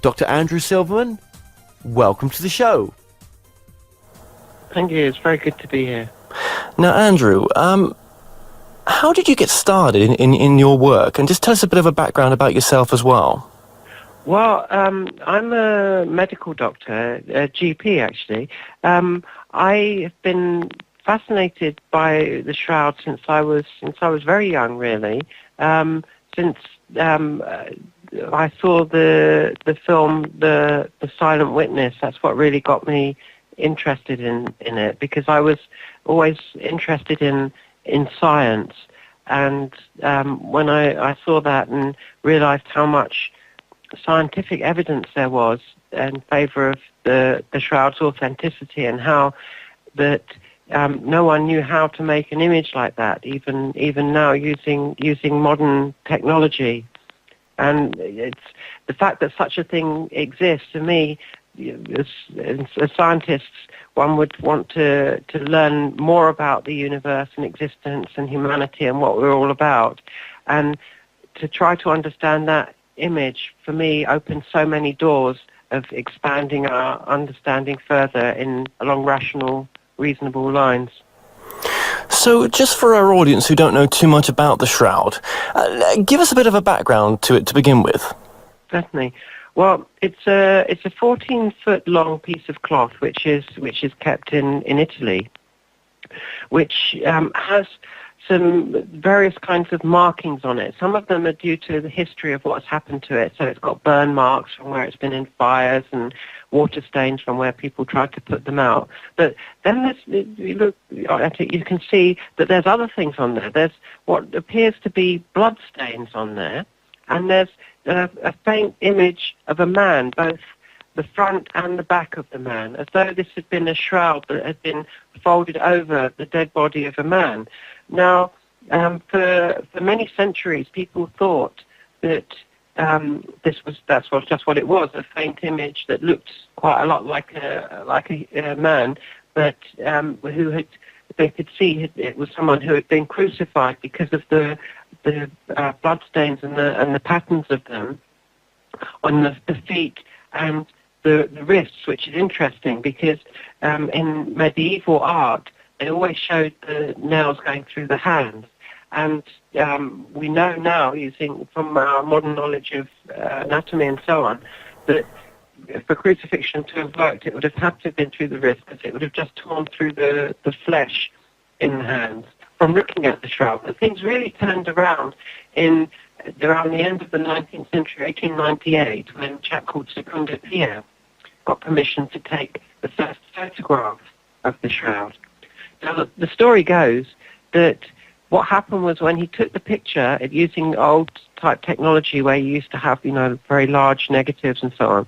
Dr. Andrew Silverman, welcome to the show. Thank you. It's very good to be here. Now, Andrew, how did you get started in your work? And just tell us a bit of a background about yourself as well. Well, I'm a medical doctor, a GP actually. I have been fascinated by the Shroud since I was very young, really. Since I saw the film The Silent Witness, that's what really got me interested in it, because I was always interested in science, and when I saw that and realized how much scientific evidence there was in favor of the Shroud's authenticity, and how that no one knew how to make an image like that, even now using modern technology. And it's the fact that such a thing exists, to me, as scientists, one would want to learn more about the universe and existence and humanity and what we're all about. And to try to understand that image, for me, opens so many doors of expanding our understanding further along rational, reasonable lines. So, just for our audience who don't know too much about the Shroud, give us a bit of a background to it to begin with. Certainly. Well, it's a 14-foot long piece of cloth which is kept in Italy, which has some various kinds of markings on it. Some of them are due to the history of what's happened to it. So it's got burn marks from where it's been in fires and water stains from where people tried to put them out. But then you look at it, you can see that there's other things on there. There's what appears to be blood stains on there, and there's a faint image of a man, both the front and the back of the man, as though this had been a shroud that had been folded over the dead body of a man. Now, for many centuries, people thought that that's just what it was, a faint image that looked quite a lot like a man, but they could see it was someone who had been crucified because of the bloodstains and the patterns of them on the feet and the wrists, which is interesting because in medieval art they always showed the nails going through the hands, and we know now, using from our modern knowledge of anatomy and so on, that for crucifixion to have worked, it would have had to have been through the wrist, because it would have just torn through the flesh in the hands from looking at the Shroud. But things really turned around around the end of the 19th century, 1898, when a chap called Secondo Pio got permission to take the first photograph of the Shroud. Now, the story goes that what happened was, when he took the picture using old type technology where you used to have, very large negatives and so on.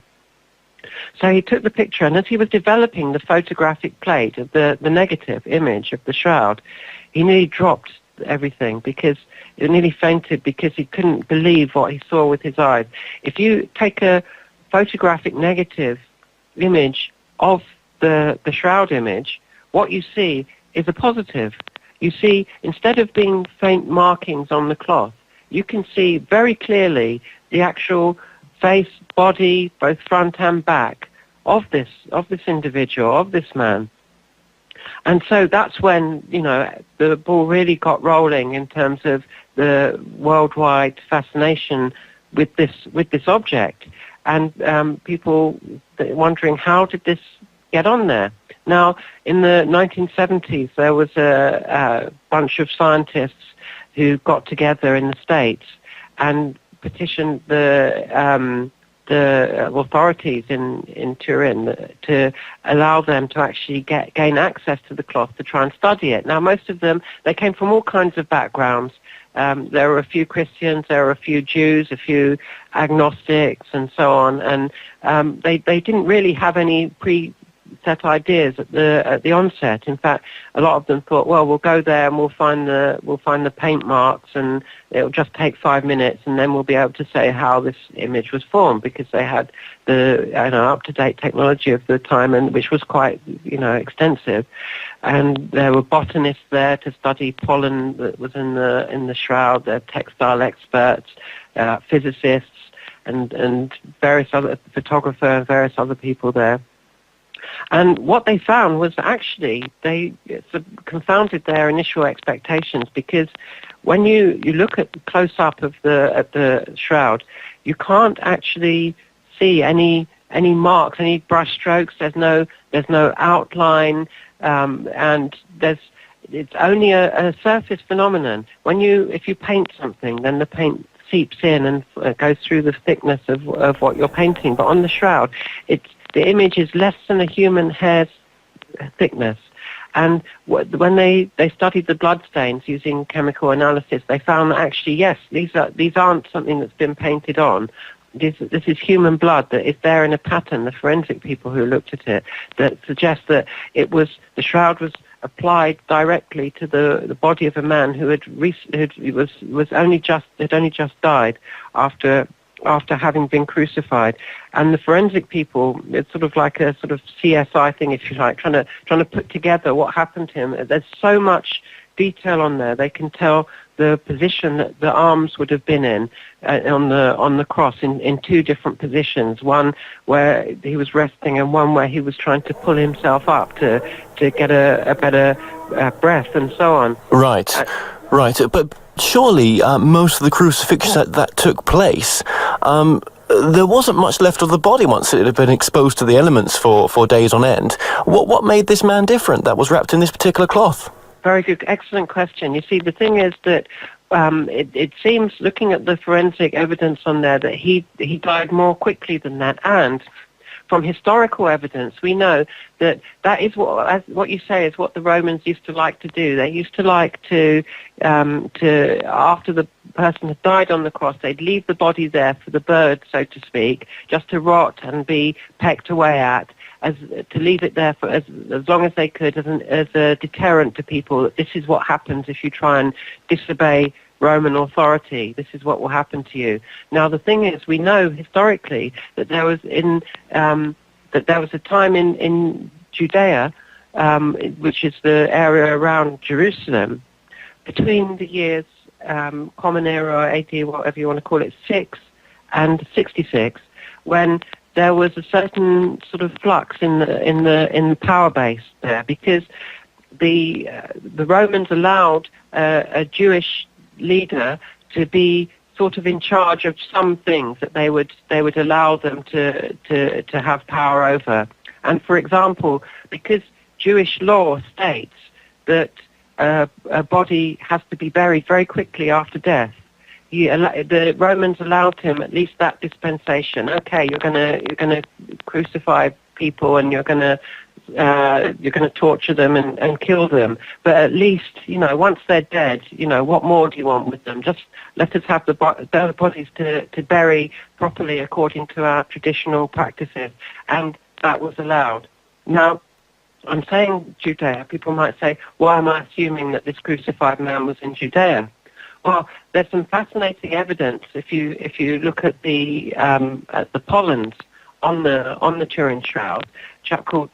So he took the picture, and as he was developing the photographic plate of the negative image of the Shroud, he nearly dropped everything, because he nearly fainted, because he couldn't believe what he saw with his eyes. If you take a photographic negative image of the Shroud image, what you see is a positive. You see, instead of being faint markings on the cloth, you can see very clearly the actual face, body, both front and back, of this individual, of this man. And so that's when, the ball really got rolling in terms of the worldwide fascination with this object, and people wondering, how did this get on there? Now, in the 1970s, there was a bunch of scientists who got together in the States and petitioned the authorities in Turin to allow them to actually gain access to the cloth to try and study it. Now, most of them, they came from all kinds of backgrounds. There were a few Christians, there were a few Jews, a few agnostics, and so on. And they didn't really have any set ideas at the onset. In fact, a lot of them thought, well, we'll go there and we'll find the paint marks, and it'll just take 5 minutes, and then we'll be able to say how this image was formed, because they had the up-to-date technology of the time, and which was quite extensive. And there were botanists there to study pollen that was in the Shroud. There were textile experts, physicists, and various other photographer and various other people there. And what they found was actually they confounded their initial expectations, because when you look at the close-up of the shroud, you can't actually see any marks, any brush strokes. There's no outline, and it's only a surface phenomenon. If you paint something, then the paint seeps in and goes through the thickness of what you're painting. But on the shroud, the image is less than a human hair's thickness. And when they studied the blood stains using chemical analysis, they found that actually, yes, these aren't something that's been painted on. This is human blood that is there in a pattern. The forensic people who looked at it, that suggests that the shroud was applied directly to the body of a man who had only just died after having been crucified. And the forensic people, it's sort of like a sort of CSI thing, if you like, trying to put together what happened to him. There's so much detail on there. They can tell the position that the arms would have been in on the cross in two different positions, one where he was resting and one where he was trying to pull himself up to get a better breath and so on. Right. But surely most of the crucifixions that took place, there wasn't much left of the body once it had been exposed to the elements for days on end. What made this man different that was wrapped in this particular cloth? Very good, excellent question. You see, the thing is that it seems, looking at the forensic evidence on there, that he died more quickly than that. And from historical evidence, we know that is what you say is what the Romans used to like to do. They used to like to after the person had died on the cross, they'd leave the body there for the birds, so to speak, just to rot and be pecked away at, to leave it there for as long as they could, as a deterrent to people, that this is what happens if you try and disobey Roman authority. This is what will happen to you. Now, the thing is, we know historically that there was a time in Judea, which is the area around Jerusalem, between the years Common Era, AD, whatever you want to call it, 6 and 66, when there was a certain sort of flux in the power base there, because the Romans allowed a Jewish leader to be sort of in charge of some things that they would allow them to have power over. And for example, because Jewish law states that a body has to be buried very quickly after death, the Romans allowed him at least that dispensation. Okay, you're gonna crucify people and you're gonna torture them and kill them, but at least, once they're dead, what more do you want with them? Just let us have the bodies to bury properly according to our traditional practices, and that was allowed. Now, I'm saying Judea. People might say, why am I assuming that this crucified man was in Judea? Well, there's some fascinating evidence if you look at the pollens on the Turin Shroud. A chap called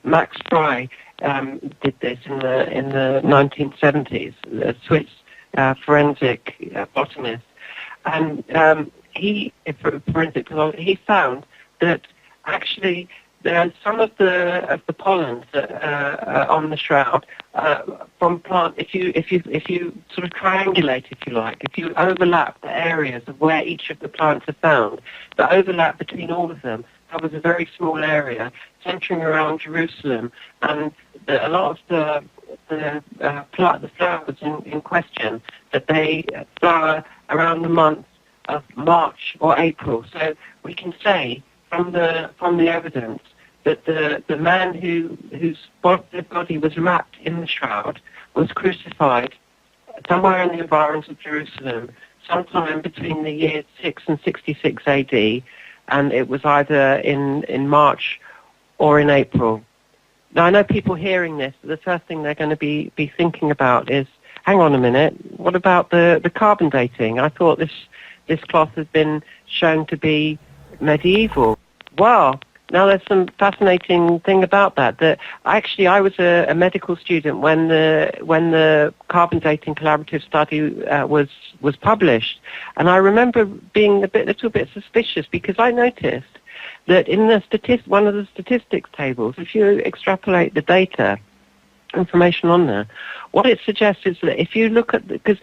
Max Frey did this in the 1970s, a Swiss forensic botanist, and he found that actually there are some of the pollens that are on the shroud from plant. If you sort of triangulate, if you like, if you overlap the areas of where each of the plants are found, the overlap between all of them covers a very small area centering around Jerusalem, and a lot of the flowers in question, that they flower around the month of March or April. So we can say from the evidence that the man whose body was wrapped in the shroud was crucified somewhere in the environs of Jerusalem, sometime between the years 6 and 66 AD, and it was either in March or in April. Now, I know people hearing this, the first thing they're going to be thinking about is, hang on a minute, what about the carbon dating? I thought this cloth has been shown to be medieval. Well, Now, there's some fascinating thing about that. That actually, I was a medical student when the carbon dating collaborative study was published, and I remember being a little bit suspicious because I noticed that in the one of the statistics tables, if you extrapolate the data, information on there, what it suggests is that if you look at, because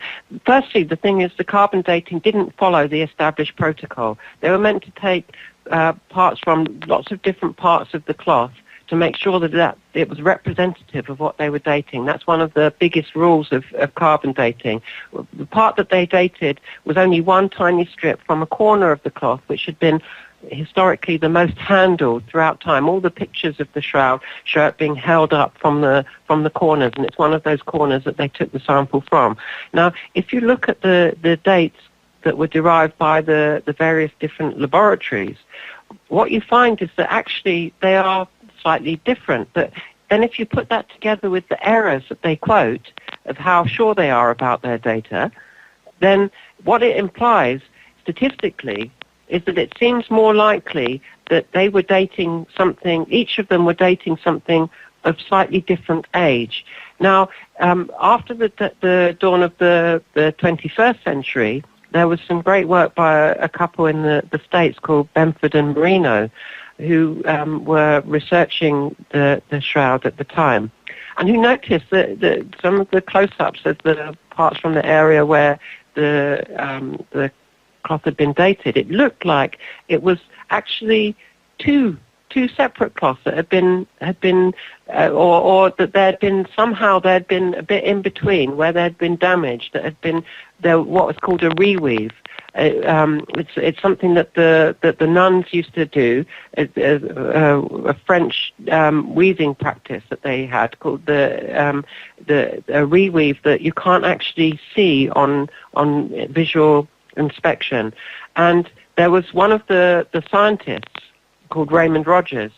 firstly the thing is the carbon dating didn't follow the established protocol. They were meant to take parts from lots of different parts of the cloth to make sure that it was representative of what they were dating. That's one of the biggest rules of carbon dating. The part that they dated was only one tiny strip from a corner of the cloth, which had been historically the most handled throughout time. All the pictures of the shroud show it being held up from the corners, and it's one of those corners that they took the sample from. Now, if you look at the dates that were derived by the various different laboratories, what you find is that actually they are slightly different. But then if you put that together with the errors that they quote of how sure they are about their data, then what it implies statistically is that it seems more likely that they were dating something, each of them were dating something of slightly different age. Now, after the dawn of the 21st century, there was some great work by a couple in the States called Benford and Marino, who were researching the shroud at the time, and who noticed that some of the close-ups of the parts from the area where the cloth had been dated, it looked like it was actually two separate cloths that had been or that there had been a bit in between where there had been damage, that had been what was called a reweave. It's something that the nuns used to do, a French weaving practice that they had called the reweave that you can't actually see on visual inspection. And there was one of the scientists called Raymond Rogers.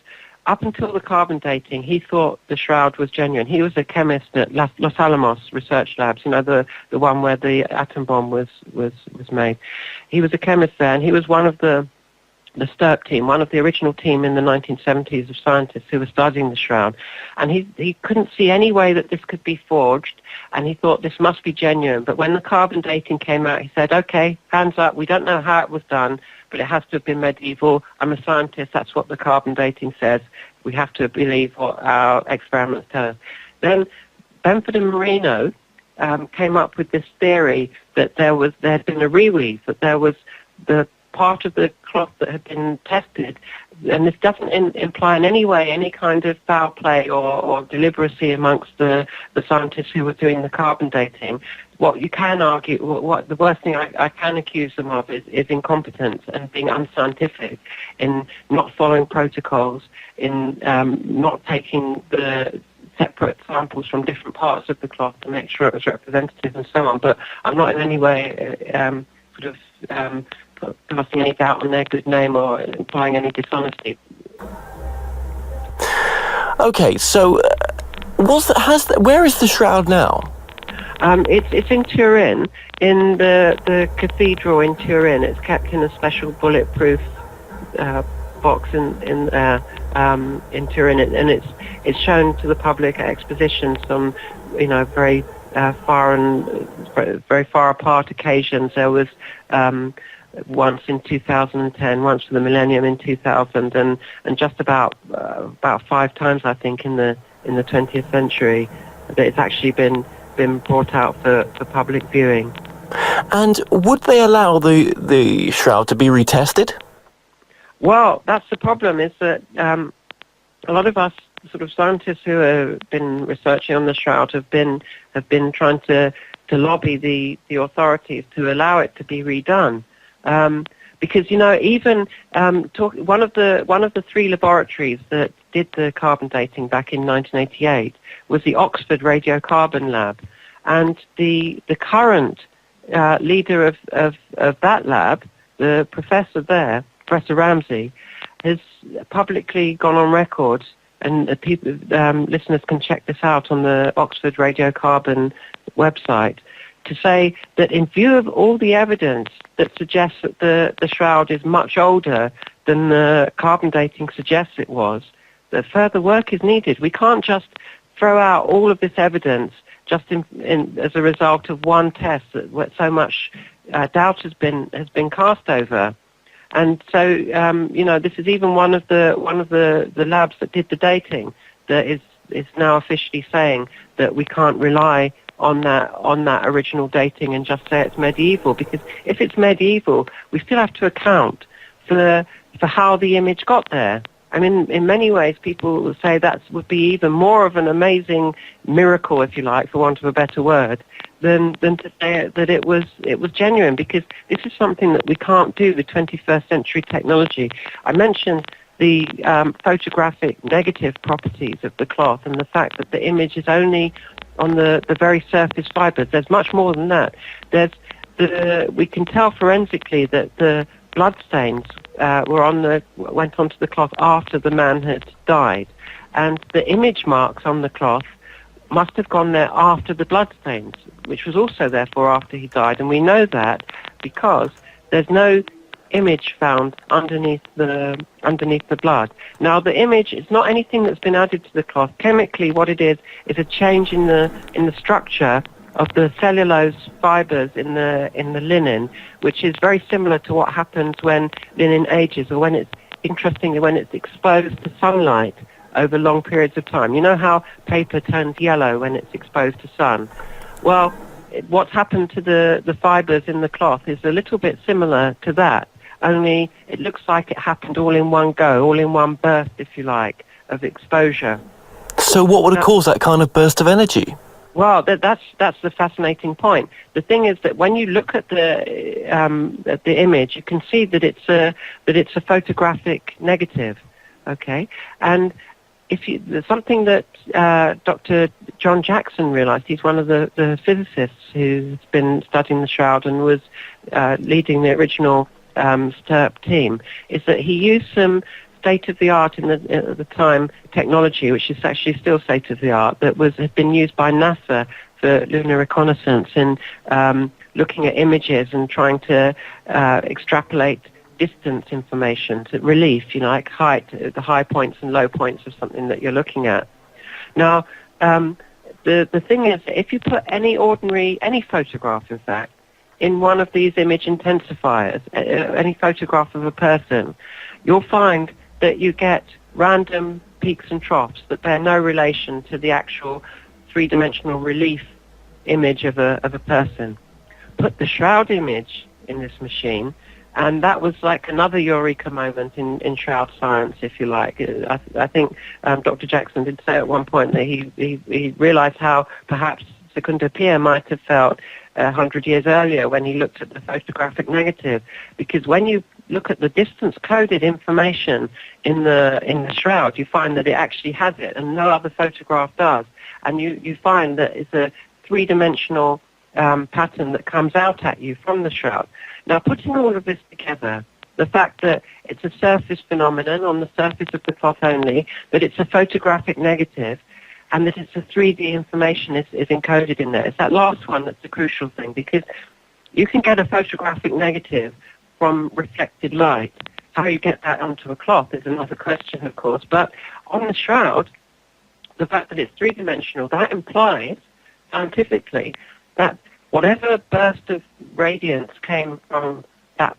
Up until the carbon dating, he thought the shroud was genuine. He was a chemist at Los Alamos Research Labs, the one where the atom bomb was made. He was a chemist there, and he was one of the STURP team, one of the original team in the 1970s of scientists who were studying the shroud. And he couldn't see any way that this could be forged, and he thought this must be genuine. But when the carbon dating came out, he said, okay, hands up, we don't know how it was done, but it has to have been medieval. I'm a scientist, that's what the carbon dating says. We have to believe what our experiments tell us. Then Benford and Marino came up with this theory that there had been a reweave, that there was the part of the cloth that had been tested, and this doesn't imply in any way any kind of foul play or deliberacy amongst the scientists who were doing the carbon dating. What you can argue, what the worst thing I can accuse them of is incompetence and being unscientific, in not following protocols, in not taking the separate samples from different parts of the cloth to make sure it was representative and so on. But I'm not in any way casting any doubt on their good name or implying any dishonesty. Okay, so where is the shroud now? It's in Turin, in the cathedral in Turin. It's kept in a special bulletproof box in Turin, and it's shown to the public at expositions on very far apart occasions. There was once in 2010, once for the millennium in 2000, and just about 5 times, I think, in the 20th century, that it's actually been brought out for public viewing. And would they allow the shroud to be retested? Well, that's the problem, is that a lot of us sort of scientists who have been researching on the shroud have been trying to lobby the authorities to allow it to be redone. Because even one of the 3 laboratories that did the carbon dating back in 1988 was the Oxford Radiocarbon Lab, and the current leader of that lab, the professor there, Professor Ramsey, has publicly gone on record, and listeners can check this out on the Oxford Radiocarbon website, to say that in view of all the evidence that suggests that the shroud is much older than the carbon dating suggests it was, that further work is needed. We can't just throw out all of this evidence just as a result of one test that so much doubt has been cast over. And so, this is even one of the labs that did the dating that is now officially saying that we can't rely on that original dating and just say it's medieval, because if it's medieval, we still have to account for how the image got there. I mean, in many ways, people will say that would be even more of an amazing miracle, if you like, for want of a better word, than to say that it was genuine, because this is something that we can't do with 21st century technology. I mentioned the photographic negative properties of the cloth and the fact that the image is only on the very surface fibers. There's much more than that. We can tell forensically that the bloodstains went onto the cloth after the man had died, and the image marks on the cloth must have gone there after the bloodstains, which was also therefore after he died. And we know that because there's no image found underneath the blood. Now, the image is not anything that's been added to the cloth. Chemically, what it is a change in the structure of the cellulose fibers in the linen, which is very similar to what happens when linen ages, or when it's exposed to sunlight over long periods of time. You know how paper turns yellow when it's exposed to sun? Well, what's happened to the fibers in the cloth is a little bit similar to that, only it looks like it happened all in one go, all in one burst, if you like, of exposure. So what would have caused that kind of burst of energy? Well, that's the fascinating point. The thing is that when you look at the image, you can see that it's a photographic negative. Okay, and there's something that Dr. John Jackson realized. He's one of the physicists who's been studying the shroud and was leading the original STURP team, is that he used some state-of-the-art at the time technology, which is actually still state-of-the-art, that had been used by NASA for lunar reconnaissance and looking at images and trying to extrapolate distance information to relief, like height, the high points and low points of something that you're looking at. Now, the thing is, if you put any photograph, in fact, in one of these image intensifiers, any photograph of a person, you'll find that you get random peaks and troughs that bear no relation to the actual three-dimensional relief image of a person. Put the shroud image in this machine, and that was like another eureka moment in shroud science, if you like. I think Dr. Jackson did say at one point that he realized how perhaps Secundo Pia might have felt 100 years earlier when he looked at the photographic negative, because when you look at the distance-coded information in the shroud, you find that it actually has it, and no other photograph does. And you find that it's a three-dimensional pattern that comes out at you from the shroud. Now, putting all of this together, the fact that it's a surface phenomenon on the surface of the cloth only, that it's a photographic negative, and that it's a 3D information is encoded in there. It's that last one that's the crucial thing, because you can get a photographic negative from reflected light. How you get that onto a cloth is another question, of course. But on the shroud, the fact that it's three-dimensional, that implies, scientifically, that whatever burst of radiance came from that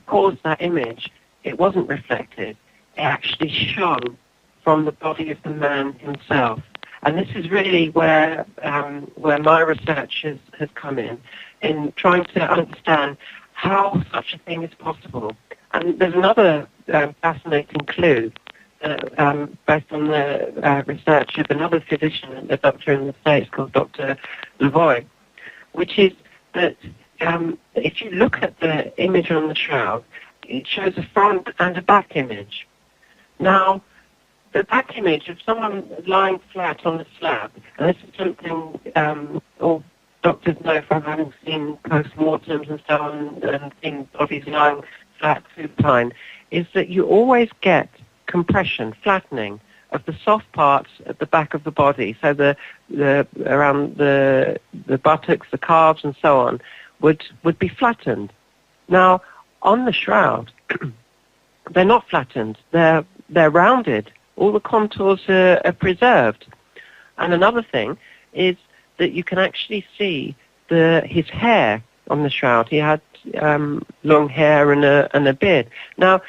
caused that image, it wasn't reflected. It actually shone from the body of the man himself. And this is really where my research has come in trying to understand how such a thing is possible. And there's another fascinating clue based on the research of another physician, a doctor in the States called Dr. Lavoie, which is that if you look at the image on the shroud, it shows a front and a back image. Now, the back image of someone lying flat on a slab, and this is something all doctors know from having seen post-mortems and so on, and seen bodies lying flat supine, is that you always get compression, flattening of the soft parts at the back of the body, so the around the buttocks, the calves, and so on, would be flattened. Now, on the shroud, they're not flattened. They're rounded. All the contours are preserved. And another thing is that you can actually see his hair on the shroud. He had long hair and a beard. Now,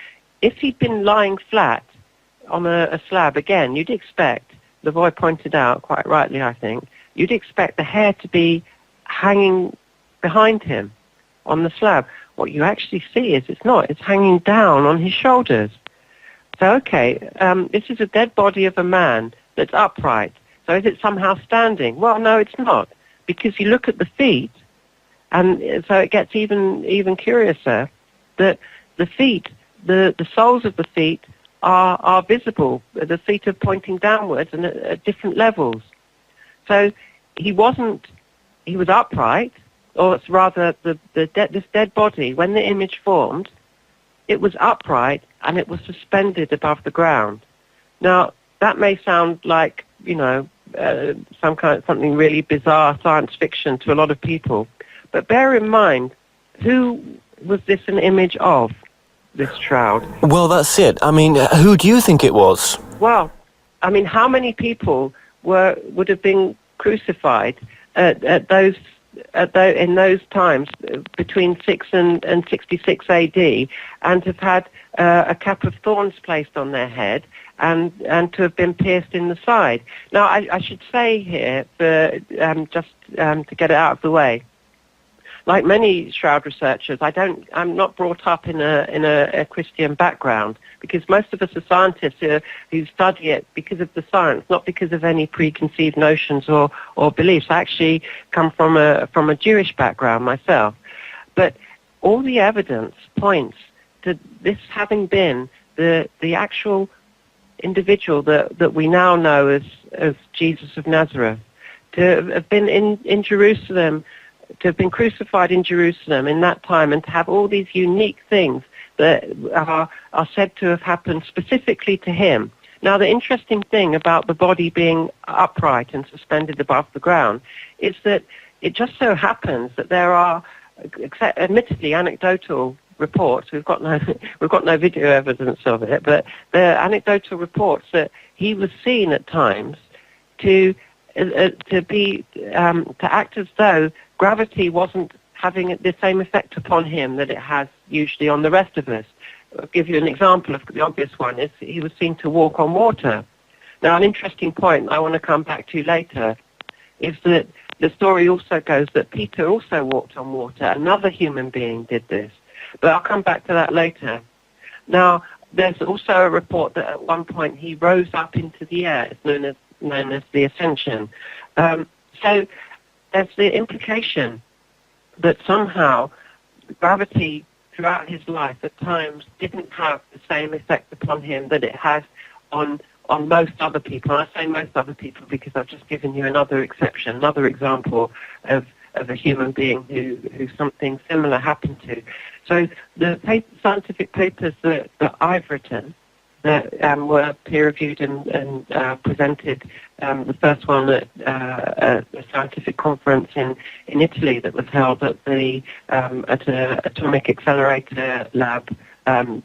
if he'd been lying flat on a slab, again, you'd expect, the boy pointed out quite rightly, I think, you'd expect the hair to be hanging behind him on the slab. What you actually see is it's not. It's hanging down on his shoulders. So, okay, this is a dead body of a man that's upright. So is it somehow standing? Well, no, it's not, because you look at the feet, and so it gets even curiouser that the feet, the soles of the feet are visible. The feet are pointing downwards and at different levels. So he was upright, or it's rather this dead body, when the image formed, it was upright and it was suspended above the ground. Now, that may sound like, something really bizarre science fiction to a lot of people, but bear in mind, who was this an image of, this shroud? Well, that's it. I mean, who do you think it was? Well, I mean, how many people would have been crucified in those times between 6 and 66 AD, and have had a cap of thorns placed on their head and to have been pierced in the side? Now, I should say here, just to get it out of the way, like many shroud researchers, I'm not brought up in a Christian background, because most of us are scientists who study it because of the science, not because of any preconceived notions or beliefs. I actually come from a Jewish background myself. But all the evidence points to this having been the actual individual that we now know as Jesus of Nazareth, to have been in Jerusalem, to have been crucified in Jerusalem in that time, and to have all these unique things that are said to have happened specifically to him. Now, the interesting thing about the body being upright and suspended above the ground is that it just so happens that there are, admittedly, anecdotal reports. We've got no video evidence of it, but there are anecdotal reports that he was seen at times to act as though gravity wasn't having the same effect upon him that it has usually on the rest of us. I'll give you an example of the obvious one. Is he was seen to walk on water. Now, an interesting point I want to come back to later is that the story also goes that Peter also walked on water. Another human being did this. But I'll come back to that later. Now, there's also a report that at one point he rose up into the air. It's known as the ascension. So there's the implication that somehow gravity throughout his life at times didn't have the same effect upon him that it has on most other people. And I say most other people because I've just given you another exception, another example of a human being who something similar happened to. So the scientific papers that I've written that were peer-reviewed and presented, the first one at a scientific conference in Italy that was held at an atomic accelerator lab. The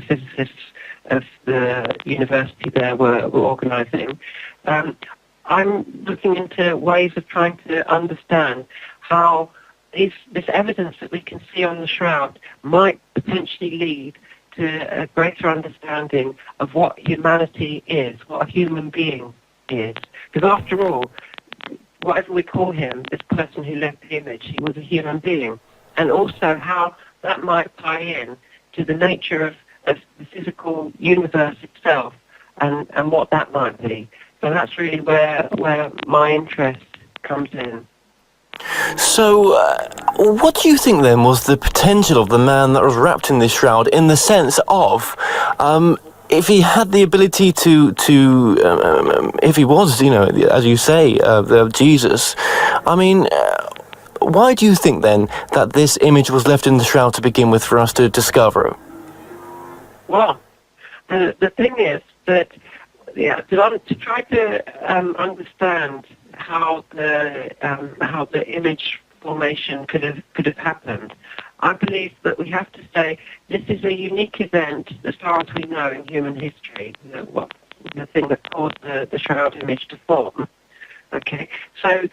physicists of the university there were organising. I'm looking into ways of trying to understand how this evidence that we can see on the shroud might potentially lead to a greater understanding of what humanity is, what a human being is. Because after all, whatever we call him, this person who left the image, he was a human being. And also how that might tie in to the nature of the physical universe itself and what that might be. So that's really where my interest comes in. So, what do you think then was the potential of the man that was wrapped in this shroud, in the sense of, if he had the ability to if he was, as you say, Jesus, I mean, why do you think then that this image was left in the shroud to begin with for us to discover? Well, the thing is that to try to understand how the image formation could have happened, I believe that we have to say this is a unique event as far as we know in human history. The thing that caused the shroud image to form. Okay, so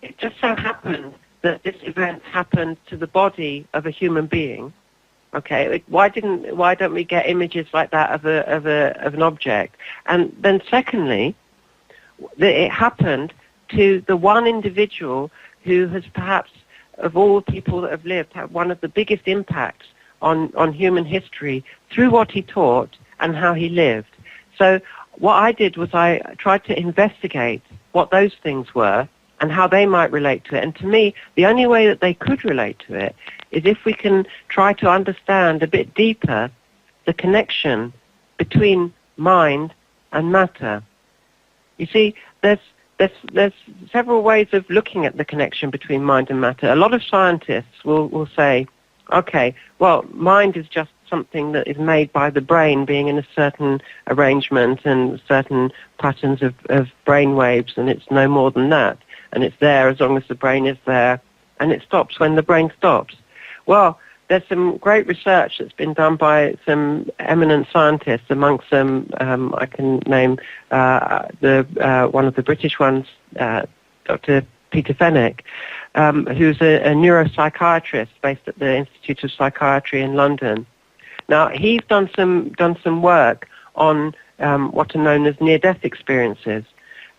it just so happened that this event happened to the body of a human being. Okay, why don't we get images like that of an object? And then secondly, that it happened to the one individual who has perhaps, of all the people that have lived, had one of the biggest impacts on human history through what he taught and how he lived. So what I did was I tried to investigate what those things were and how they might relate to it. And to me, the only way that they could relate to it is if we can try to understand a bit deeper the connection between mind and matter. You see, there's several ways of looking at the connection between mind and matter. A lot of scientists will say, okay, well, mind is just something that is made by the brain being in a certain arrangement and certain patterns of brain waves, and it's no more than that. And it's there as long as the brain is there, and it stops when the brain stops. Well, there's some great research that's been done by some eminent scientists. Amongst them, I can name one of the British ones, Dr. Peter Fenwick, who's a neuropsychiatrist based at the Institute of Psychiatry in London. Now, he's done some work on what are known as near-death experiences,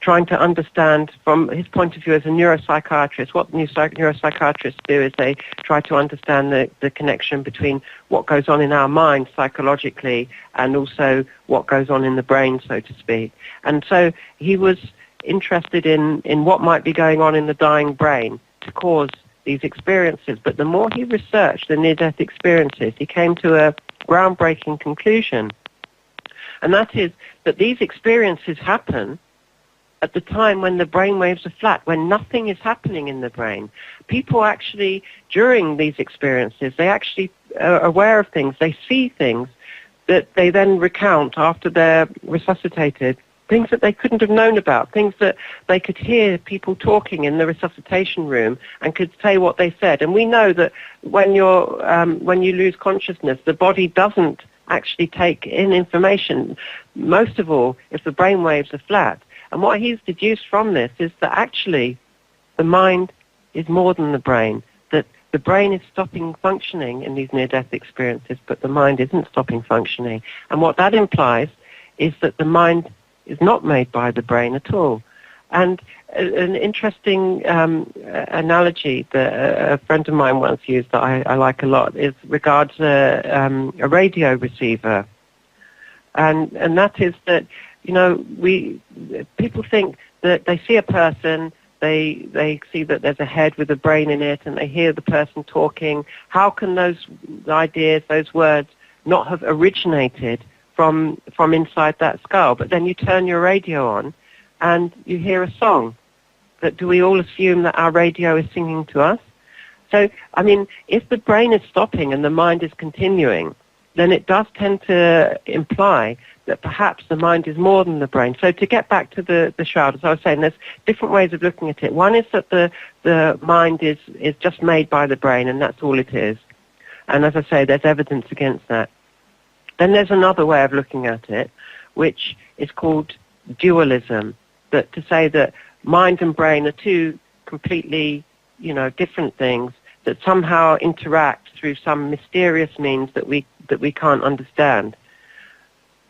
trying to understand from his point of view as a neuropsychiatrist. What neuropsychiatrists do is they try to understand the connection between what goes on in our mind psychologically and also what goes on in the brain, so to speak. And so he was interested in what might be going on in the dying brain to cause these experiences. But the more he researched the near-death experiences, he came to a groundbreaking conclusion. And that is that these experiences happen at the time when the brain waves are flat, when nothing is happening in the brain. People actually, during these experiences, they actually are aware of things. They see things that they then recount after they're resuscitated, things that they couldn't have known about, things that they could hear people talking in the resuscitation room and could say what they said. And we know that when you lose consciousness, the body doesn't actually take in information, most of all if the brain waves are flat. And what he's deduced from this is that actually the mind is more than the brain, that the brain is stopping functioning in these near-death experiences, but the mind isn't stopping functioning. And what that implies is that the mind is not made by the brain at all. And an interesting analogy that a friend of mine once used that I like a lot is regards a radio receiver. And that is that, you know, people think that they see a person, they see that there's a head with a brain in it, and they hear the person talking. How can those ideas, those words, not have originated from inside that skull? But then you turn your radio on, and you hear a song. But do we all assume that our radio is singing to us? So, I mean, if the brain is stopping and the mind is continuing, then it does tend to imply that perhaps the mind is more than the brain. So to get back to the shroud, as I was saying, there's different ways of looking at it. One is that the mind is just made by the brain, and that's all it is. And as I say, there's evidence against that. Then there's another way of looking at it, which is called dualism, that to say that mind and brain are two completely, different things that somehow interact through some mysterious means that we can't understand.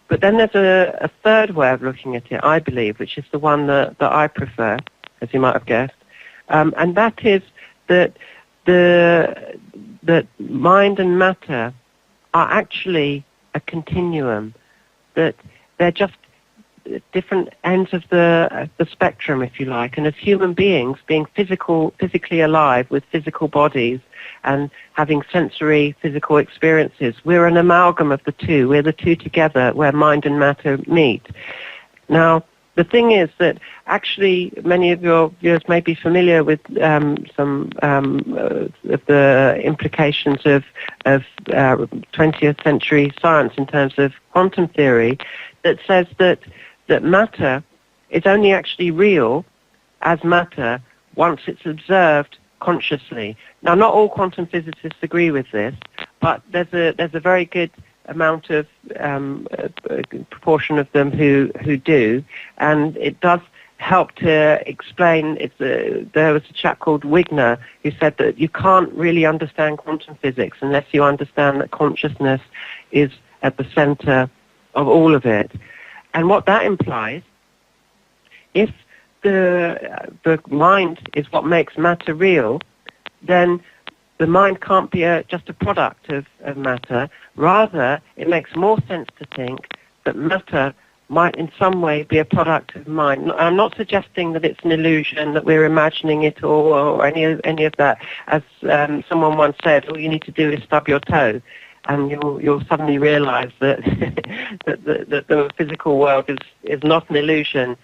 But then there's a third way of looking at it, I believe, which is the one that I prefer, as you might have guessed, and that is that that mind and matter are actually a continuum, that they're just different ends of the spectrum, if you like. And as human beings, being physically alive with physical bodies and having sensory physical experiences, we're an amalgam of the two. We're the two together where mind and matter meet. Now, the thing is that actually many of your viewers may be familiar with some of the implications of 20th century science in terms of quantum theory that says that matter is only actually real as matter once it's observed consciously. Now, not all quantum physicists agree with this, but there's a very good amount of proportion of them who do, and it does help to explain. There was a chap called Wigner who said that you can't really understand quantum physics unless you understand that consciousness is at the center of all of it. And what that implies, if the mind is what makes matter real, then the mind can't be just a product of matter. Rather, it makes more sense to think that matter might in some way be a product of mind. I'm not suggesting that it's an illusion, that we're imagining it or any of that. As someone once said, all you need to do is stub your toe, and you'll suddenly realize that that the physical world is not an illusion.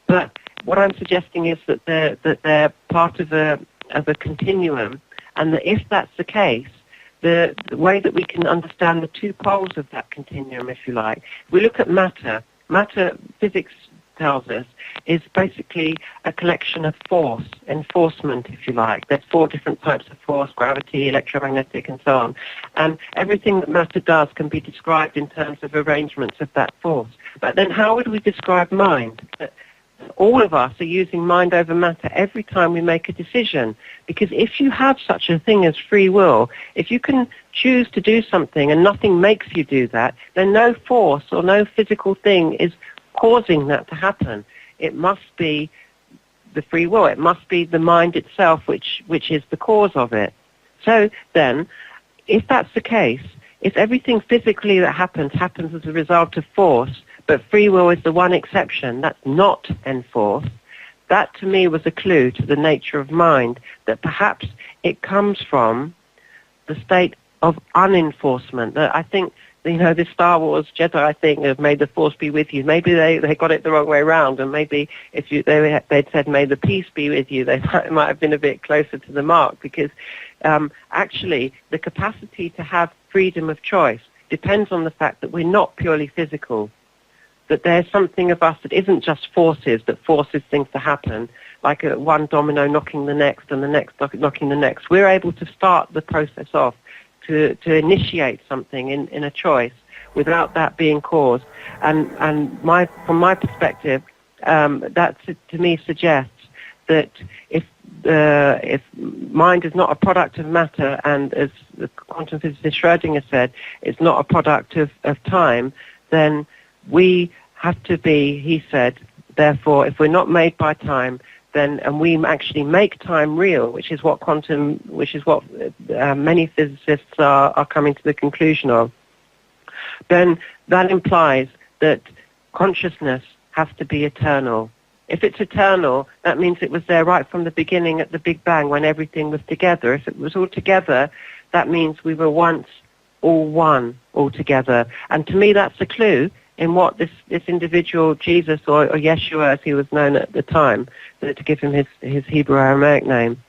But what I'm suggesting is that they're part of a continuum, and that if that's the case, the way that we can understand the two poles of that continuum, if you like, we look at matter. Matter, physics tells us, is basically a collection of force, enforcement, if you like. There's 4 different types of force: gravity, electromagnetic, and so on. And everything that matter does can be described in terms of arrangements of that force. But then how would we describe mind? All of us are using mind over matter every time we make a decision, because if you have such a thing as free will, if you can choose to do something and nothing makes you do that, then no force or no physical thing is causing that to happen. It must be the free will. It must be the mind itself which is the cause of it. So then, if that's the case, if everything physically that happens as a result of force, but free will is the one exception that's not enforced, that to me was a clue to the nature of mind, that perhaps it comes from the state of unenforcement. That I think, the Star Wars Jedi thing of "May the Force be with you." Maybe they got it the wrong way around, and maybe if they'd said "May the peace be with you," they might have been a bit closer to the mark, because actually the capacity to have freedom of choice depends on the fact that we're not purely physical, that there's something of us that isn't just forces, that forces things to happen, like one domino knocking the next and the next knocking the next. We're able to start the process off, to initiate something in a choice without that being caused. And from my perspective, that to me suggests that if mind is not a product of matter, and as the quantum physicist Schrödinger said, it's not a product of time, then we have to be, he said, therefore, if we're not made by time, then, and we actually make time real, which is what many physicists are coming to the conclusion of, then that implies that consciousness has to be eternal. If it's eternal, that means it was there right from the beginning at the Big Bang when everything was together. If it was all together, that means we were once all one altogether. And to me, that's a clue in what this individual, Jesus, or Yeshua, as he was known at the time, to give him his Hebrew Aramaic name.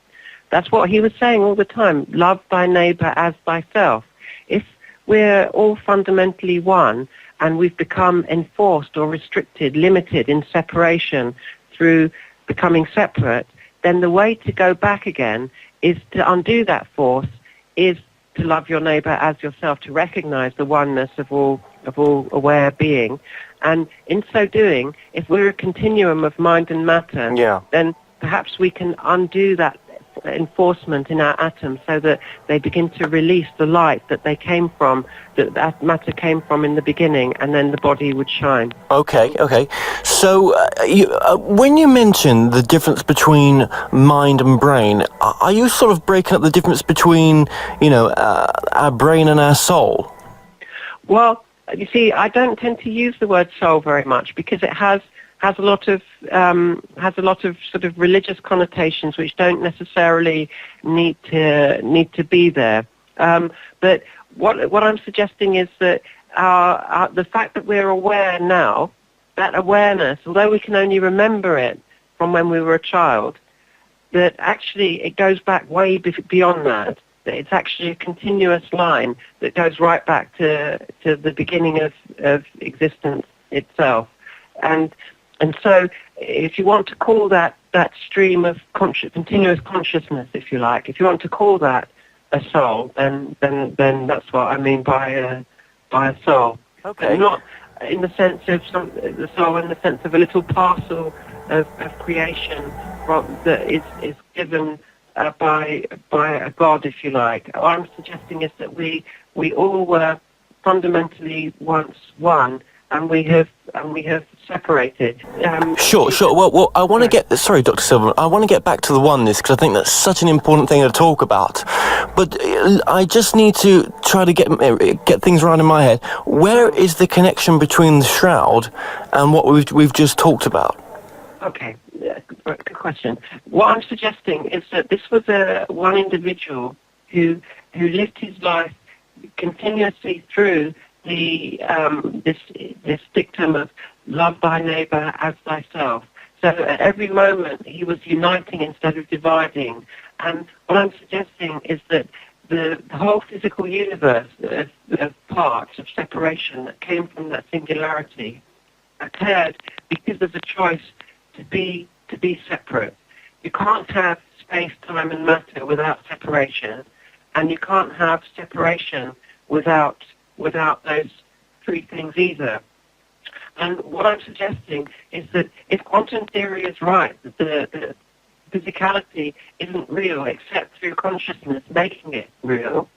That's what he was saying all the time: love thy neighbor as thyself. If we're all fundamentally one, and we've become enforced or restricted, limited in separation through becoming separate, then the way to go back again is to undo that force, is to love your neighbor as yourself, to recognize the oneness of all aware being. And in so doing, if we're a continuum of mind and matter, then perhaps we can undo that enforcement in our atoms, so that they begin to release the light that they came from, that matter came from in the beginning, and then the body would shine. Okay. So when you mention the difference between mind and brain, are you sort of breaking up the difference between, our brain and our soul? Well, you see, I don't tend to use the word soul very much, because it has a lot of sort of religious connotations which don't necessarily need to be there. But what I'm suggesting is that the fact that we're aware now that awareness, although we can only remember it from when we were a child, that actually it goes back way beyond that. That it's actually a continuous line that goes right back to the beginning of existence itself. And so if you want to call that stream of continuous consciousness, if you like, if you want to call that a soul, then that's what I mean by a soul. Okay. Not in the sense of the soul in the sense of a little parcel of creation that is given by a God, if you like. What I'm suggesting is that we all were fundamentally once one, and we have separated. Sure. Well, I want to get... Sorry, Dr. Silverman. I want to get back to the oneness, because I think that's such an important thing to talk about. But I just need to try to get things right in my head. Where is the connection between the shroud and what we've just talked about? Okay, good question. What I'm suggesting is that this was one individual who lived his life continuously through this dictum of love thy neighbour as thyself. So at every moment he was uniting instead of dividing. And what I'm suggesting is that the whole physical universe of parts, of separation that came from that singularity occurred because of the choice to be separate. You can't have space, time and matter without separation, and you can't have separation without those three things either. And what I'm suggesting is that if quantum theory is right, that the physicality isn't real except through consciousness making it real,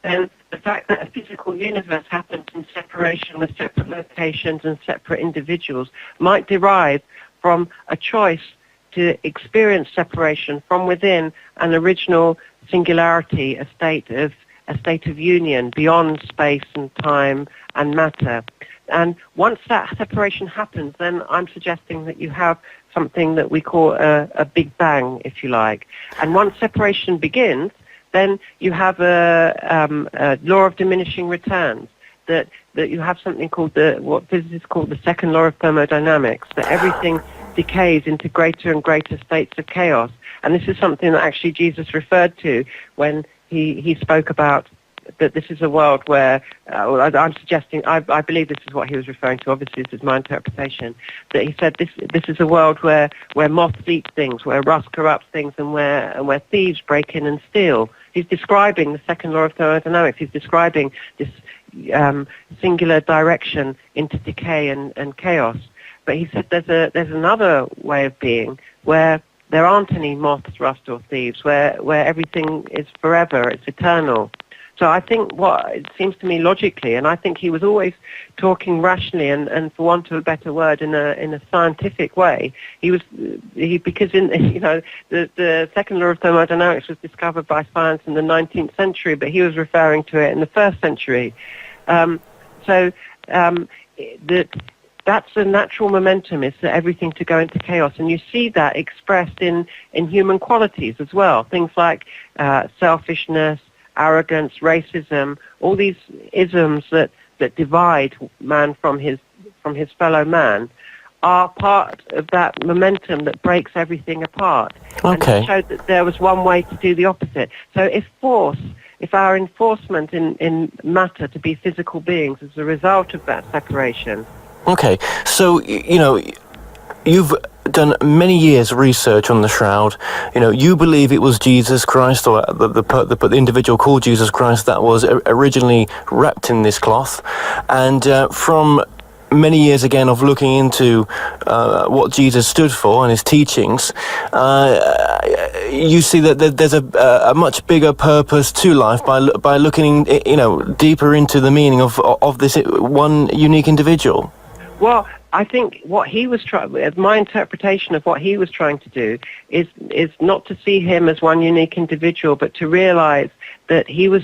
then the fact that a physical universe happens in separation with separate locations and separate individuals might derive from a choice to experience separation from within an original singularity, a state of union beyond space and time and matter. And once that separation happens, then I'm suggesting that you have something that we call a Big Bang, if you like. And once separation begins, then you have a law of diminishing returns, that you have something called what physicists call the second law of thermodynamics, that everything decays into greater and greater states of chaos. And this is something that actually Jesus referred to when he spoke about that this is a world where, I'm suggesting, I believe this is what he was referring to, obviously this is my interpretation, that he said this is a world where moths eat things, where rust corrupts things, and where thieves break in and steal. He's describing the second law of thermodynamics. He's describing this singular direction into decay and chaos. But he said there's another way of being where there aren't any moths, rust, or thieves, where everything is forever, it's eternal. So I think what it seems to me logically, and I think he was always talking rationally and for want of a better word, in a scientific way. Because the second law of thermodynamics was discovered by science in the 19th century, but he was referring to it in the 1st century. That's a natural momentum, is for everything to go into chaos. And you see that expressed in human qualities as well. Things like selfishness, arrogance, racism, all these isms that divide man from his fellow man are part of that momentum that breaks everything apart. Okay. And it showed that there was one way to do the opposite. So if our enforcement in matter to be physical beings is a result of that separation. Okay, so, you've done many years of research on the Shroud. You believe it was Jesus Christ, or the individual called Jesus Christ, that was originally wrapped in this cloth. And from many years, again, of looking into what Jesus stood for and his teachings, you see that there's a much bigger purpose to life by looking, deeper into the meaning of this one unique individual. Well, I think what he was my interpretation of what he was trying to do is not to see him as one unique individual, but to realize that he was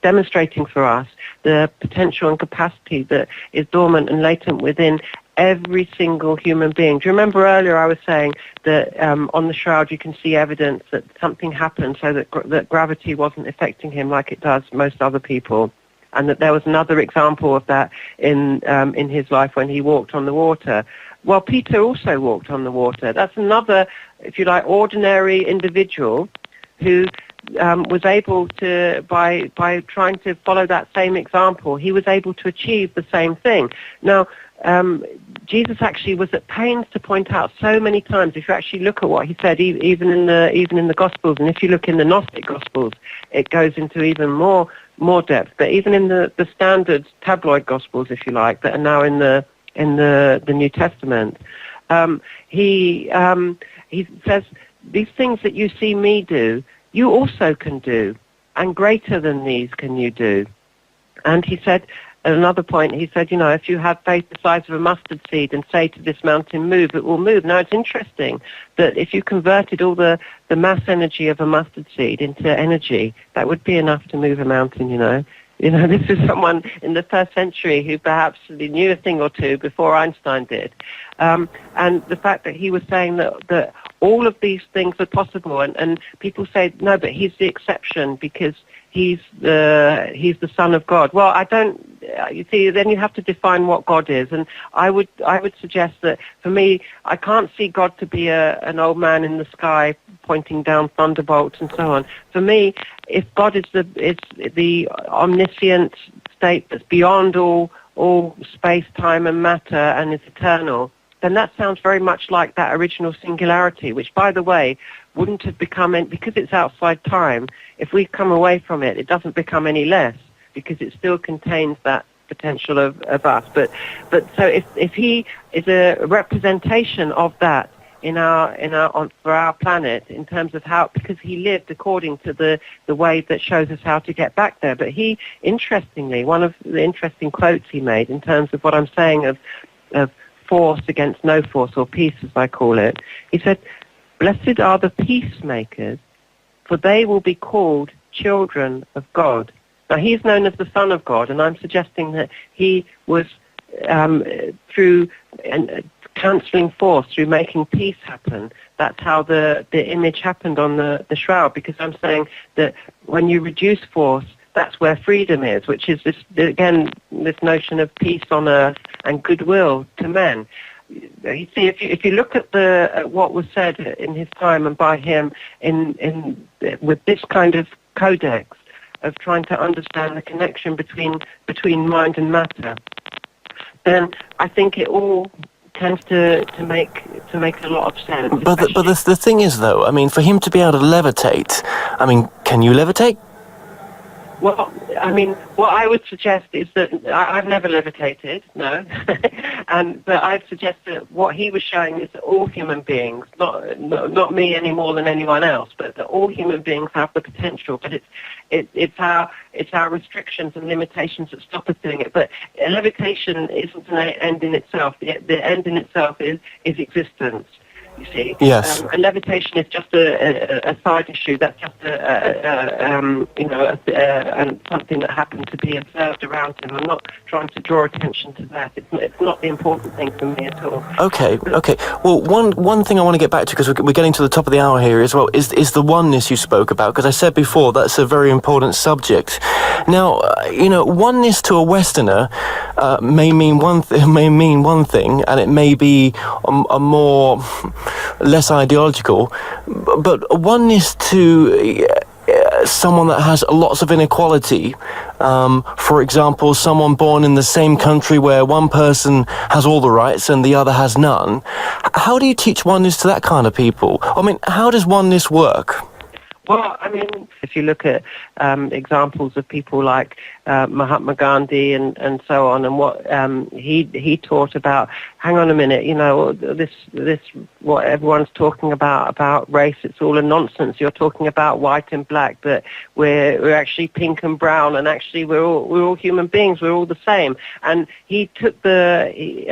demonstrating for us the potential and capacity that is dormant and latent within every single human being. Do you remember earlier I was saying that on the Shroud you can see evidence that something happened so that gravity wasn't affecting him like it does most other people? and that there was another example of that in his life when he walked on the water. Well, Peter also walked on the water. That's another, if you like, ordinary individual who was able to, by trying to follow that same example, he was able to achieve the same thing. Now, Jesus actually was at pains to point out so many times. If you actually look at what he said, even in the Gospels, and if you look in the Gnostic Gospels, it goes into even more depth. But even in the standard tabloid Gospels, if you like, that are now in the New Testament, he says, these things that you see me do, you also can do, and greater than these can you do. And he said, at another point, he said, if you have faith the size of a mustard seed and say to this mountain, move, it will move. Now, it's interesting that if you converted all the mass energy of a mustard seed into energy, that would be enough to move a mountain, This is someone in the first century who perhaps knew a thing or two before Einstein did. And the fact that he was saying that all of these things are possible, and people say, no, but he's the exception because he's the Son of God. Well, I don't. You see, then you have to define what God is, and I would suggest that for me, I can't see God to be an old man in the sky pointing down thunderbolts and so on. For me, if God is the omniscient state that's beyond all space, time, and matter, and is eternal, then that sounds very much like that original singularity, which, by the way, wouldn't have become, because it's outside time, if we come away from it, it doesn't become any less, because it still contains that potential of us. But so if he is a representation of that for our planet, in terms of how, because he lived according to the way that shows us how to get back there. But he, interestingly, one of the interesting quotes he made in terms of what I'm saying of force against no force, or peace as I call it, he said, "Blessed are the peacemakers, for they will be called children of God." Now, he's known as the Son of God, and I'm suggesting that he was, through cancelling force, through making peace happen, that's how the image happened on the shroud, because I'm saying that when you reduce force, that's where freedom is, which is this notion of peace on earth and goodwill to men. You see, if you look at what was said in his time and by him with this kind of codex of trying to understand the connection between mind and matter, then I think it all tends to make a lot of sense. But the thing is, though, I mean, for him to be able to levitate, I mean, can you levitate? Well, I mean, what I would suggest is that I've never levitated, no, but I'd suggest that what he was showing is that all human beings, not me any more than anyone else, but that all human beings have the potential. But it's our restrictions and limitations that stop us doing it. But levitation isn't an end in itself. The end in itself is existence. You see, yes. And levitation is just a side issue. That's just something that happened to be observed around him. I'm not trying to draw attention to that. It's not the important thing for me at all. Okay. Well, one thing I want to get back to, because we're getting to the top of the hour here as well, is the oneness you spoke about. Because I said before that's a very important subject. Now, oneness to a Westerner may mean one thing, and it may be a more less ideological, but oneness to someone that has lots of inequality, for example, someone born in the same country where one person has all the rights and the other has none. How do you teach oneness to that kind of people? I mean, how does oneness work? Well, I mean, if you look at examples of people like Mahatma Gandhi and so on, and what he taught about, hang on a minute, this what everyone's talking about race, it's all a nonsense. You're talking about white and black, but we're actually pink and brown, and actually we're all human beings. We're all the same. And he took he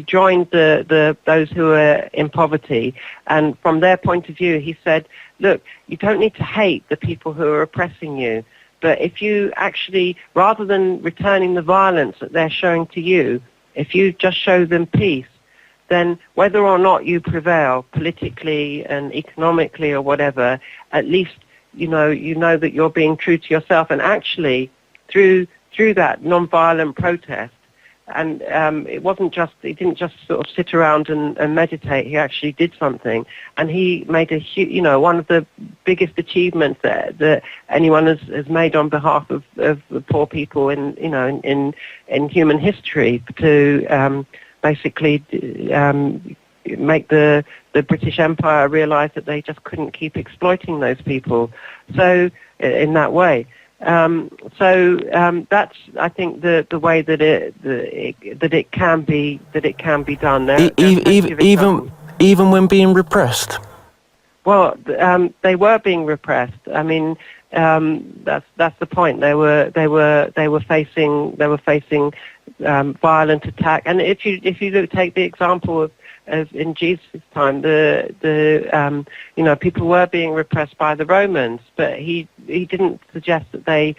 joined those who are in poverty, and from their point of view, he said, look, you don't need to hate the people who are oppressing you, but if you actually, rather than returning the violence that they're showing to you, if you just show them peace, then whether or not you prevail politically and economically or whatever, at least you know that you're being true to yourself. And actually, through that non-violent protest. And he didn't just sort of sit around and meditate. He actually did something, and he made one of the biggest achievements that anyone has made on behalf of the poor people in human history, to basically make the British Empire realize that they just couldn't keep exploiting those people. So in that way. That's, I think, the way that it can be done. Even when being repressed. Well, they were being repressed. I mean, that's the point. They were facing violent attack. And if you take the example of in Jesus' time, people were being repressed by the Romans, but he didn't suggest that they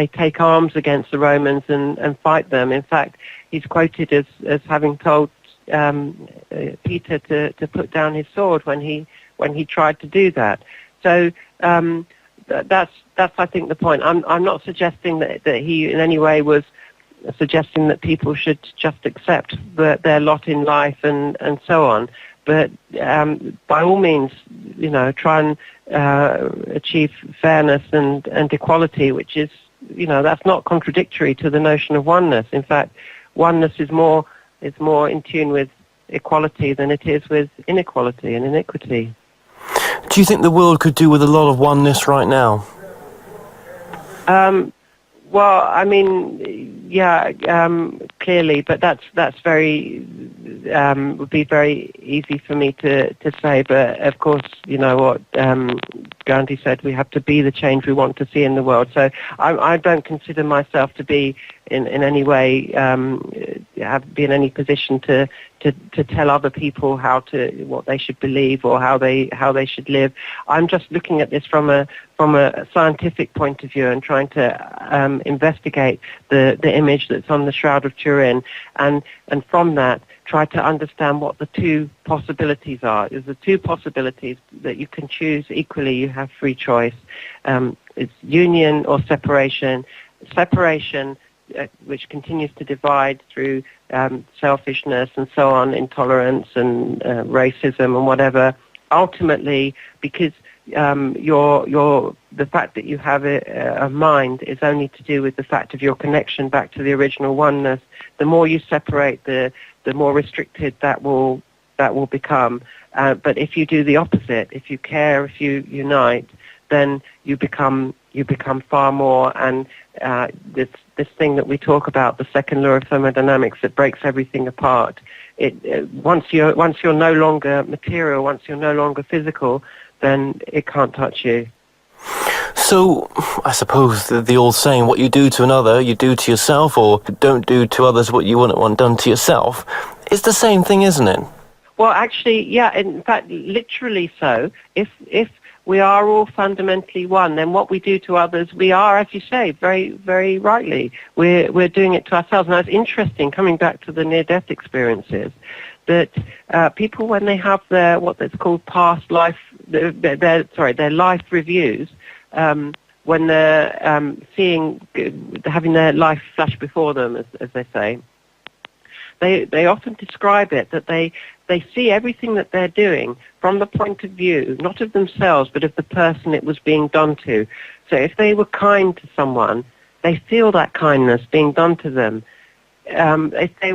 take arms against the Romans and fight them. In fact, he's quoted as having told Peter to put down his sword when he tried to do that. So that's I think the point. I'm not suggesting that he in any way was suggesting that people should just accept their lot in life and so on. But by all means, try and achieve fairness and equality, which is, that's not contradictory to the notion of oneness. In fact, oneness is more in tune with equality than it is with inequality and iniquity. Do you think the world could do with a lot of oneness right now? Well, I mean, yeah, clearly, but that's very would be very easy for me to say. But of course, you know what Gandhi said: we have to be the change we want to see in the world. So I don't consider myself to be in any way be in any position to tell other people what they should believe or how they should live. I'm just looking at this from a scientific point of view and trying to investigate the image that's on the Shroud of Turin, and from that try to understand what the two possibilities are. There's the two possibilities that you can choose equally. You have free choice. It's union or separation. Separation, which continues to divide through selfishness and so on, intolerance and racism and whatever. Ultimately, because the fact that you have a mind is only to do with the fact of your connection back to the original oneness. The more you separate, the more restricted that will become. But if you do the opposite, if you care, if you unite, then you become far more. And this thing that we talk about, the second law of thermodynamics, that breaks everything apart. Once you're no longer material, once you're no longer physical, then it can't touch you. So, I suppose the old saying, what you do to another, you do to yourself, or don't do to others what you wouldn't want done to yourself, is the same thing, isn't it? Well, actually, yeah, in fact, literally so. If we are all fundamentally one, then what we do to others, we are, as you say, very, very rightly, we're doing it to ourselves. Now, it's interesting, coming back to the near-death experiences, that people, when they have their what's called past life, their life reviews, when they're having their life flash before them, as they say, they often describe it that they see everything that they're doing from the point of view, not of themselves, but of the person it was being done to. So if they were kind to someone, they feel that kindness being done to them. If they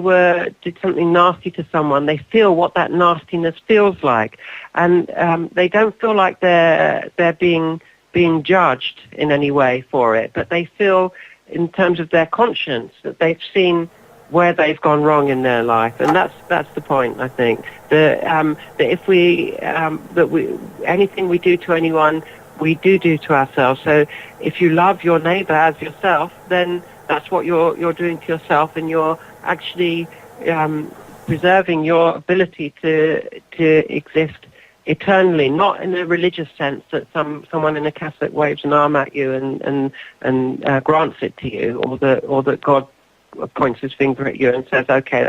did something nasty to someone, they feel what that nastiness feels like, and they don't feel like they're being judged in any way for it, but they feel, in terms of their conscience, that they've seen where they've gone wrong in their life, and that's the point. I think that if anything we do to anyone, we do to ourselves. So if you love your neighbour as yourself, then that's what you're doing to yourself, and you're actually preserving your ability to exist eternally, not in a religious sense that someone in a cassock waves an arm at you and grants it to you, or that God points his finger at you and says, "Okay,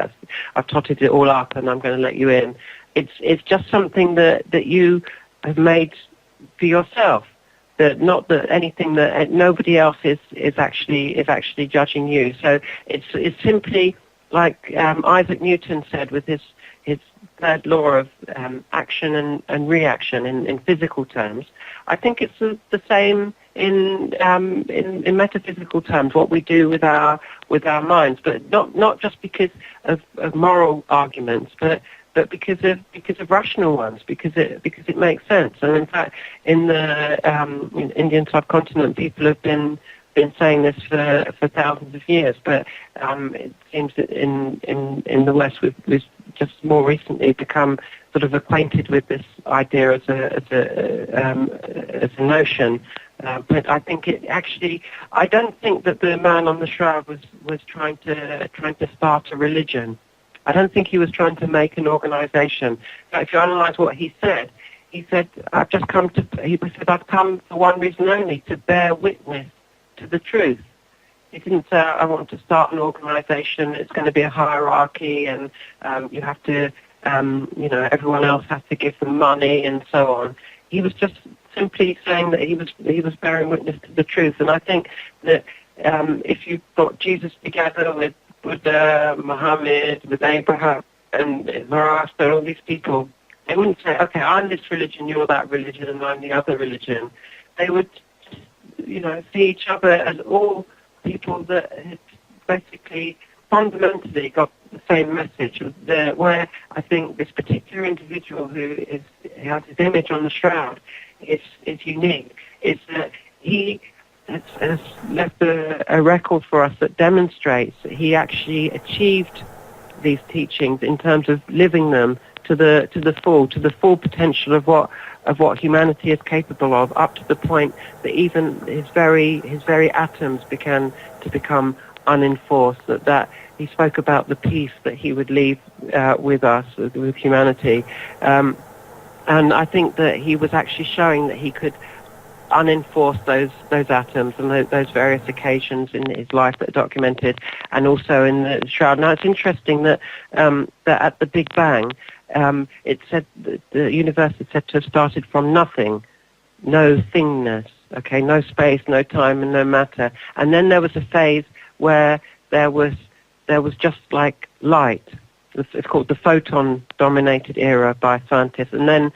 I've totted it all up, and I'm going to let you in." It's just something that you have made for yourself. That not that anything that nobody else is actually judging you. So it's simply like Isaac Newton said with his third law of action and reaction in physical terms. I think it's the same in metaphysical terms, what we do with our minds, but not just because of moral arguments, but because of rational ones, because it makes sense. And in fact, in the Indian subcontinent, people have been saying this for thousands of years. But it seems that in the West, we've just more recently become sort of acquainted with this idea as a notion. But I think I don't think that the man on the shroud was trying to start a religion. I don't think he was trying to make an organization. But if you analyze what he said, I've come for one reason only, to bear witness to the truth. He didn't say, I want to start an organization, it's going to be a hierarchy, and you have to, everyone else has to give them money and so on. He was just simply saying that he was bearing witness to the truth. And I think that if you got Jesus together with Muhammad, with Abraham and Zoroaster, all these people, they wouldn't say, okay, I'm this religion, you're that religion, and I'm the other religion. They would see each other as all people that had basically fundamentally got the same message. Where I think this particular individual who has his image on the shroud is unique, is that he has left a record for us that demonstrates that he actually achieved these teachings in terms of living them to the full potential of what humanity is capable of, up to the point that even his very atoms began to become unenforced. That he spoke about the peace that he would leave with us, with humanity, and I think that he was actually showing that he could unenforce those atoms and those various occasions in his life that are documented, and also in the shroud. Now it's interesting that at the Big Bang, it said that the universe is said to have started from nothing, no thingness, okay, no space, no time, and no matter. And then there was a phase where there was just like light. It's called the photon-dominated era by scientists, and then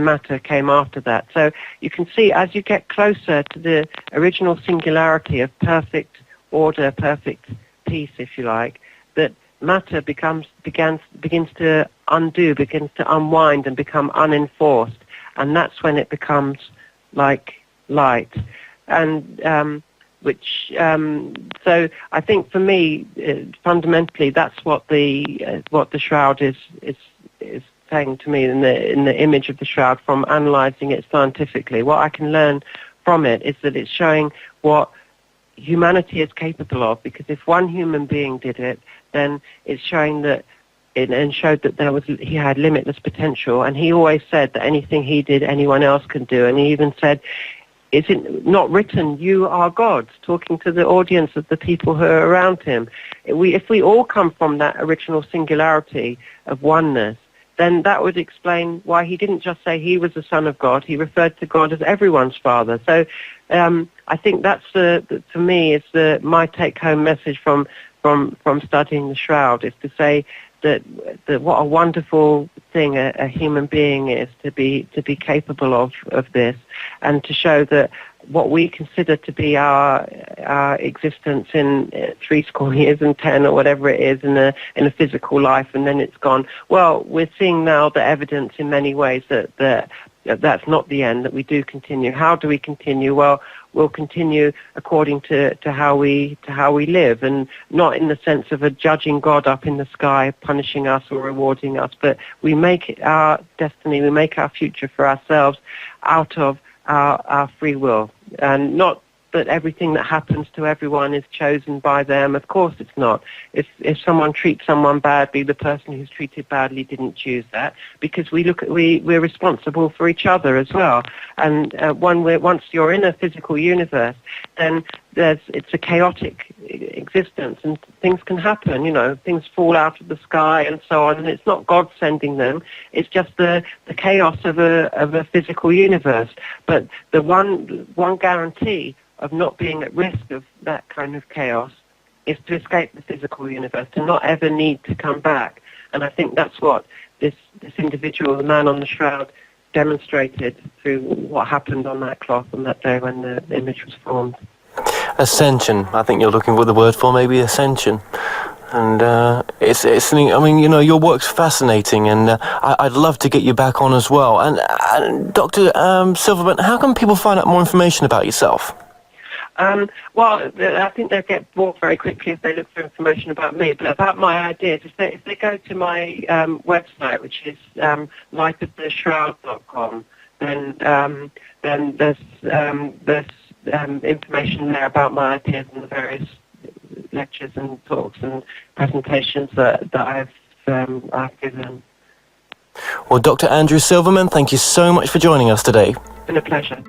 matter came after that. So you can see, as you get closer to the original singularity of perfect order, perfect peace, if you like, that matter begins to undo, begins to unwind and become unenforced, and that's when it becomes like light. And so I think for me, fundamentally, that's what the shroud is saying to me in the image of the shroud, from analysing it scientifically. What I can learn from it is that it's showing what humanity is capable of, because if one human being did it, then it's showing that and showed that he had limitless potential. And he always said that anything he did, anyone else can do. And he even said, is it not written, you are gods, talking to the audience of the people who are around him? If we all come from that original singularity of oneness, then that would explain why he didn't just say he was the Son of God. He referred to God as everyone's Father. So I think that's, for me, is my take-home message from studying the Shroud, is to say that what a wonderful thing a human being is to be capable of this, and to show that what we consider to be our existence in 70 years and 10 or whatever it is in a physical life, and then it's gone. Well, we're seeing now the evidence in many ways that that's not the end, that we do continue. How do we continue? Well, we'll continue according to how we live, and not in the sense of a judging God up in the sky, punishing us or rewarding us, but we make our destiny, we make our future for ourselves out of our free will, and not that everything that happens to everyone is chosen by them. Of course it's not. If someone treats someone badly, the person who's treated badly didn't choose that, because we're responsible for each other as well. And once you're in a physical universe, then it's a chaotic existence, and things can happen. Things fall out of the sky and so on, and it's not God sending them. It's just the chaos of a physical universe. But the one guarantee of not being at risk of that kind of chaos is to escape the physical universe, to not ever need to come back. And I think that's what this individual, the man on the shroud, demonstrated through what happened on that cloth on that day when the image was formed. Ascension, I think you're looking for the word for, maybe ascension. And it's I mean, your work's fascinating, and I'd love to get you back on as well. And Dr. Silverman, how can people find out more information about yourself? Well, I think they'll get bored very quickly if they look for information about me. But about my ideas, if they go to my website, which is lightoftheshroud.com, then there's information there about my ideas and the various lectures and talks and presentations that I've given. Well, Dr. Andrew Silverman, thank you so much for joining us today. It's been a pleasure.